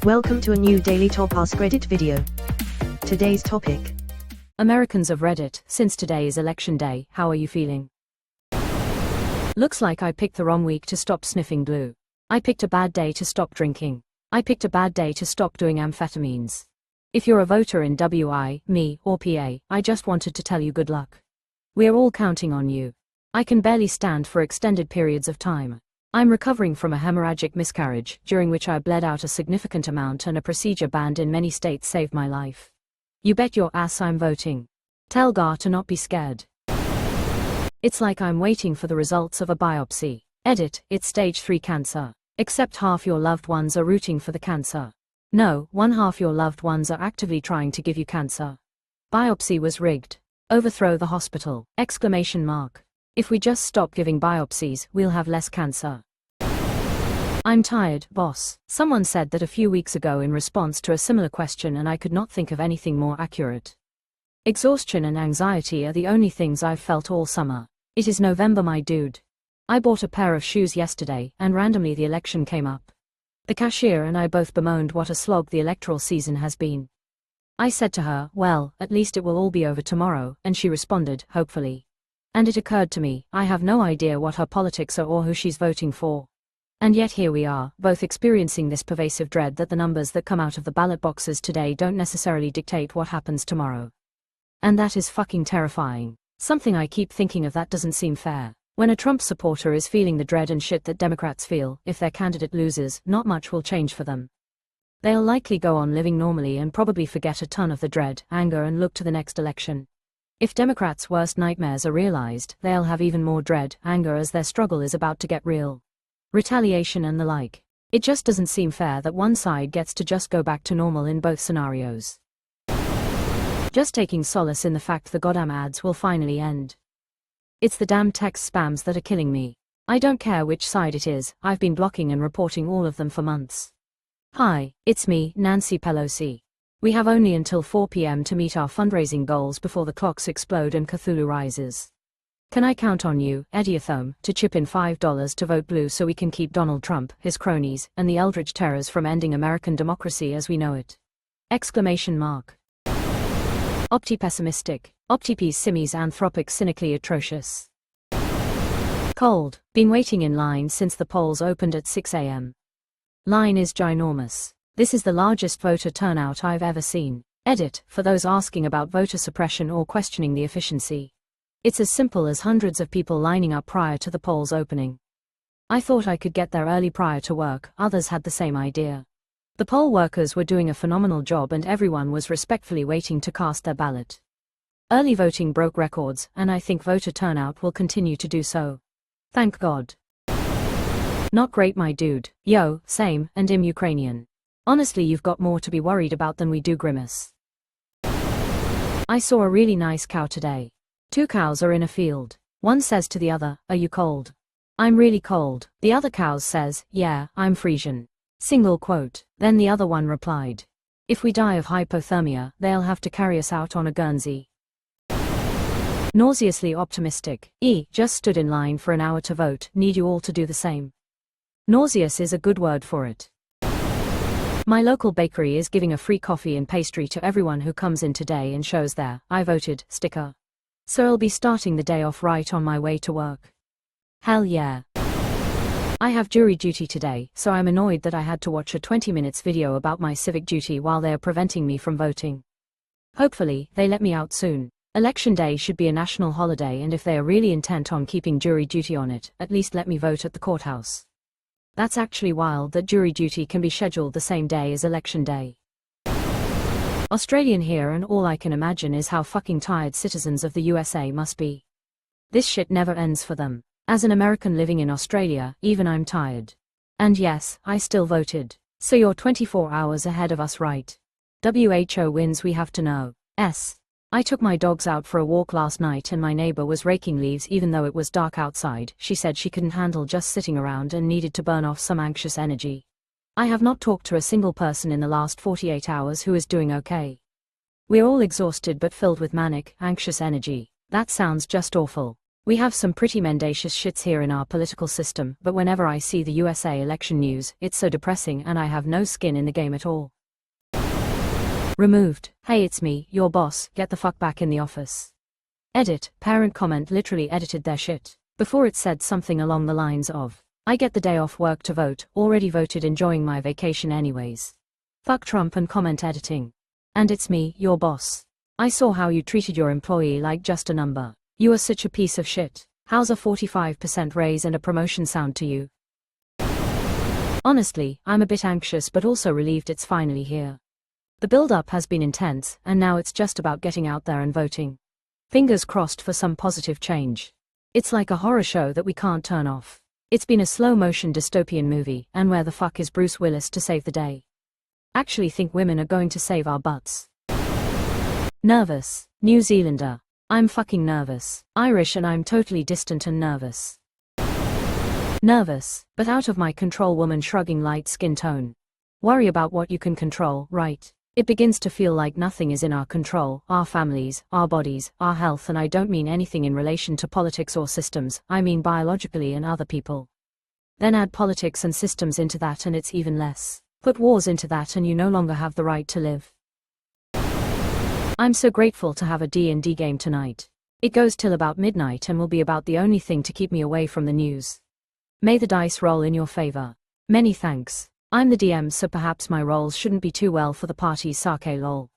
Welcome to a new daily top AskReddit video. Today's topic: Americans of Reddit, since today is election day, how are you feeling? Looks like I picked the wrong week to stop sniffing glue. I picked a bad day to stop drinking. I picked a bad day to stop doing amphetamines. If you're a voter in WI, me, or PA, I just wanted to tell you good luck. We're all counting on you. I can barely stand for extended periods of time. I'm recovering from a hemorrhagic miscarriage, during which I bled out a significant amount, and a procedure banned in many states saved my life. You bet your ass I'm voting. Tell Gar to not be scared. It's like I'm waiting for the results of a biopsy. Edit, it's stage 3 cancer. Except half your loved ones are rooting for the cancer. No, one half your loved ones are actively trying to give you cancer. Biopsy was rigged. Overthrow the hospital! Exclamation mark. If we just stop giving biopsies, we'll have less cancer. I'm tired, boss. Someone said that a few weeks ago in response to a similar question, and I could not think of anything more accurate. Exhaustion and anxiety are the only things I've felt all summer. It is November, my dude. I bought a pair of shoes yesterday, and randomly the election came up. The cashier and I both bemoaned what a slog the electoral season has been. I said to her, well, at least it will all be over tomorrow, and she responded, hopefully. And it occurred to me, I have no idea what her politics are or who she's voting for. And yet here we are, both experiencing this pervasive dread that the numbers that come out of the ballot boxes today don't necessarily dictate what happens tomorrow. And that is fucking terrifying. Something I keep thinking of that doesn't seem fair. When a Trump supporter is feeling the dread and shit that Democrats feel, if their candidate loses, not much will change for them. They'll likely go on living normally and probably forget a ton of the dread, anger, and look to the next election. If Democrats' worst nightmares are realized, they'll have even more dread, anger, as their struggle is about to get real. Retaliation and the like. It just doesn't seem fair that one side gets to just go back to normal in both scenarios. Just taking solace in the fact the goddamn ads will finally end. It's the damn text spams that are killing me. I don't care which side it is, I've been blocking and reporting all of them for months. Hi, it's me, Nancy Pelosi. We have only until 4 p.m. to meet our fundraising goals before the clocks explode and Cthulhu rises. Can I count on you, Ediathome, to chip in $5 to vote blue so we can keep Donald Trump, his cronies, and the Eldritch terrors from ending American democracy as we know it? Exclamation mark. Opti-pessimistic. Opti-pes simis anthropic cynically atrocious. Cold. Been waiting in line since the polls opened at 6 a.m. Line is ginormous. This is the largest voter turnout I've ever seen. Edit, for those asking about voter suppression or questioning the efficiency. It's as simple as hundreds of people lining up prior to the polls opening. I thought I could get there early prior to work, others had the same idea. The poll workers were doing a phenomenal job and everyone was respectfully waiting to cast their ballot. Early voting broke records, and I think voter turnout will continue to do so. Thank God. Not great, my dude. Yo, same, and I'm Ukrainian. Honestly, you've got more to be worried about than we do, Grimace. I saw a really nice cow today. 2 cows are in a field. One says to the other, are you cold? I'm really cold. The other cow says, yeah, I'm Frisian. Single quote. Then the other one replied, if we die of hypothermia, they'll have to carry us out on a Guernsey. Nauseously optimistic. Just stood in line for an hour to vote, need you all to do the same. Nauseous is a good word for it. My local bakery is giving a free coffee and pastry to everyone who comes in today and shows their "I voted" sticker. So I'll be starting the day off right on my way to work. Hell yeah. I have jury duty today, so I'm annoyed that I had to watch a 20 minutes video about my civic duty while they are preventing me from voting. Hopefully, they let me out soon. Election day should be a national holiday, and if they are really intent on keeping jury duty on it, at least let me vote at the courthouse. That's actually wild that jury duty can be scheduled the same day as election day. Australian here, and all I can imagine is how fucking tired citizens of the USA must be. This shit never ends for them. As an American living in Australia, even I'm tired. And yes, I still voted. So you're 24 hours ahead of us, right? WHO wins, we have to know. I took my dogs out for a walk last night and my neighbor was raking leaves even though it was dark outside. She said she couldn't handle just sitting around and needed to burn off some anxious energy. I have not talked to a single person in the last 48 hours who is doing okay. We're all exhausted but filled with manic, anxious energy. That sounds just awful. We have some pretty mendacious shits here in our political system, but whenever I see the USA election news, it's so depressing and I have no skin in the game at all. Removed. Hey, it's me, your boss, get the fuck back in the office. Edit. Parent comment literally edited their shit. Before it said something along the lines of, I get the day off work to vote, already voted, enjoying my vacation anyways. Fuck Trump and comment editing. And it's me, your boss. I saw how you treated your employee like just a number. You are such a piece of shit. How's a 45% raise and a promotion sound to you? Honestly, I'm a bit anxious but also relieved it's finally here. The build-up has been intense, and now it's just about getting out there and voting. Fingers crossed for some positive change. It's like a horror show that we can't turn off. It's been a slow-motion dystopian movie, and where the fuck is Bruce Willis to save the day? Actually think women are going to save our butts. Nervous. New Zealander. I'm fucking nervous. Irish and I'm totally distant and nervous. Nervous, but out of my control, woman shrugging, light skin tone. Worry about what you can control, right? It begins to feel like nothing is in our control, our families, our bodies, our health, and I don't mean anything in relation to politics or systems, I mean biologically and other people. Then add politics and systems into that and it's even less. Put wars into that and you no longer have the right to live. I'm so grateful to have a D&D game tonight. It goes till about midnight and will be about the only thing to keep me away from the news. May the dice roll in your favor. Many thanks. I'm the DM, so perhaps my rolls shouldn't be too well for the party. Sake lol.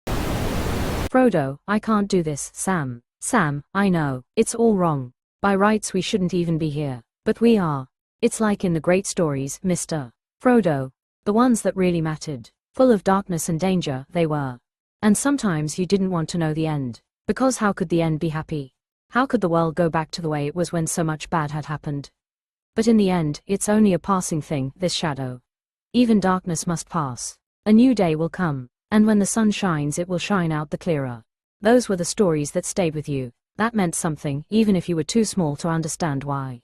Frodo, I can't do this. Sam. Sam, I know. It's all wrong. By rights we shouldn't even be here. But we are. It's like in the great stories, Mr. Frodo. The ones that really mattered. Full of darkness and danger, they were. And sometimes you didn't want to know the end. Because how could the end be happy? How could the world go back to the way it was when so much bad had happened? But in the end, it's only a passing thing, this shadow. Even darkness must pass. A new day will come, and when the sun shines it will shine out the clearer. Those were the stories that stayed with you. That meant something, even if you were too small to understand why.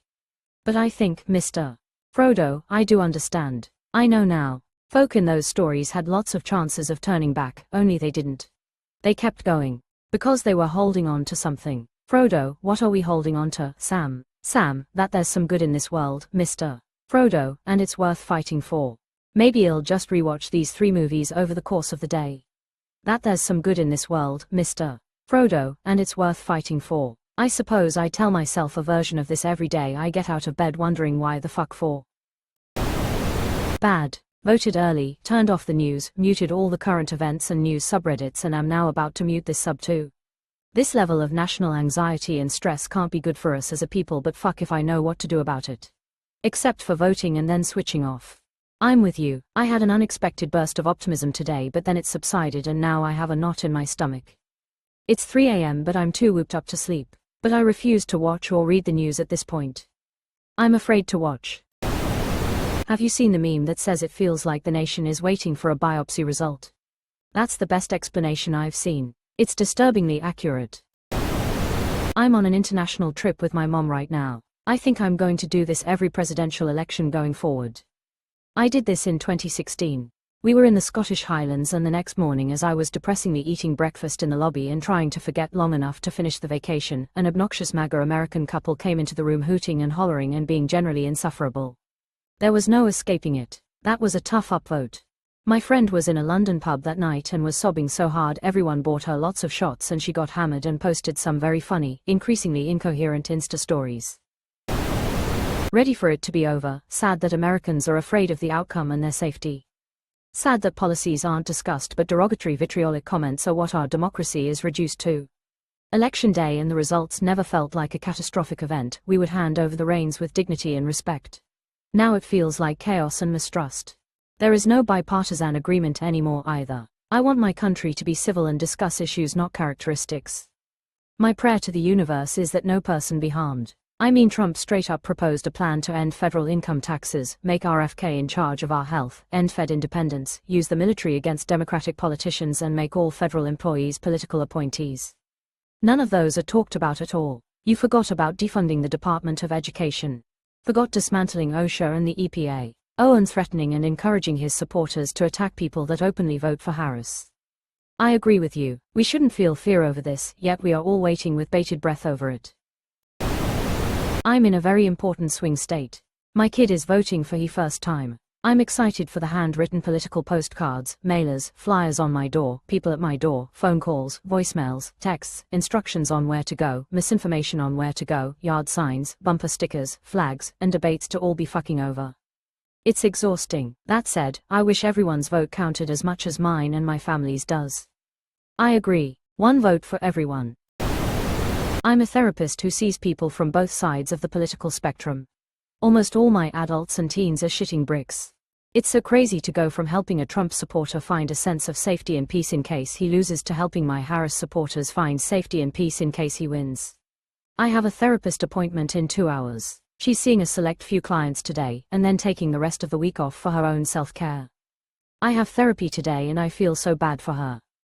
But I think, Mr. Frodo, I do understand. I know now. Folk in those stories had lots of chances of turning back, only they didn't. They kept going. Because they were holding on to something. Frodo, what are we holding on to, Sam? Sam, that there's some good in this world, Mr. Frodo, and it's worth fighting for. Maybe I'll just rewatch these 3 movies over the course of the day. That there's some good in this world, Mr. Frodo, and it's worth fighting for. I suppose I tell myself a version of this every day I get out of bed wondering why the fuck for. Bad. Voted early, turned off the news, muted all the current events and news subreddits, and am now about to mute this sub too. This level of national anxiety and stress can't be good for us as a people, but fuck if I know what to do about it. Except for voting and then switching off. I'm with you. I had an unexpected burst of optimism today, but then it subsided and now I have a knot in my stomach. It's 3 a.m. but I'm too whooped up to sleep. But I refuse to watch or read the news at this point. I'm afraid to watch. Have you seen the meme that says it feels like the nation is waiting for a biopsy result? That's the best explanation I've seen. It's disturbingly accurate. I'm on an international trip with my mom right now. I think I'm going to do this every presidential election going forward. I did this in 2016. We were in the Scottish Highlands, and the next morning, as I was depressingly eating breakfast in the lobby and trying to forget long enough to finish the vacation, an obnoxious MAGA American couple came into the room hooting and hollering and being generally insufferable. There was no escaping it. That was a tough upvote. My friend was in a London pub that night and was sobbing so hard everyone bought her lots of shots and she got hammered and posted some very funny, increasingly incoherent Insta stories. Ready for it to be over, sad that Americans are afraid of the outcome and their safety. Sad that policies aren't discussed but derogatory vitriolic comments are what our democracy is reduced to. Election day and the results never felt like a catastrophic event. We would hand over the reins with dignity and respect. Now it feels like chaos and mistrust. There is no bipartisan agreement anymore either. I want my country to be civil and discuss issues, not characteristics. My prayer to the universe is that no person be harmed. I mean, Trump straight up proposed a plan to end federal income taxes, make RFK in charge of our health, end Fed independence, use the military against Democratic politicians, and make all federal employees political appointees. None of those are talked about at all. You forgot about defunding the Department of Education. Forgot dismantling OSHA and the EPA. Oh, and threatening and encouraging his supporters to attack people that openly vote for Harris. I agree with you. We shouldn't feel fear over this, yet we are all waiting with bated breath over it. I'm in a very important swing state. My kid is voting for he first time. I'm excited for the handwritten political postcards, mailers, flyers on my door, people at my door, phone calls, voicemails, texts, instructions on where to go, misinformation on where to go, yard signs, bumper stickers, flags, and debates to all be fucking over. It's exhausting. That said, I wish everyone's vote counted as much as mine and my family's does. I agree. One vote for everyone. I'm a therapist who sees people from both sides of the political spectrum. Almost all my adults and teens are shitting bricks. It's so crazy to go from helping a Trump supporter find a sense of safety and peace in case he loses to helping my Harris supporters find safety and peace in case he wins. I have a therapist appointment in 2 hours. She's seeing a select few clients today and then taking the rest of the week off for her own self-care. I have therapy today and I feel so bad for her.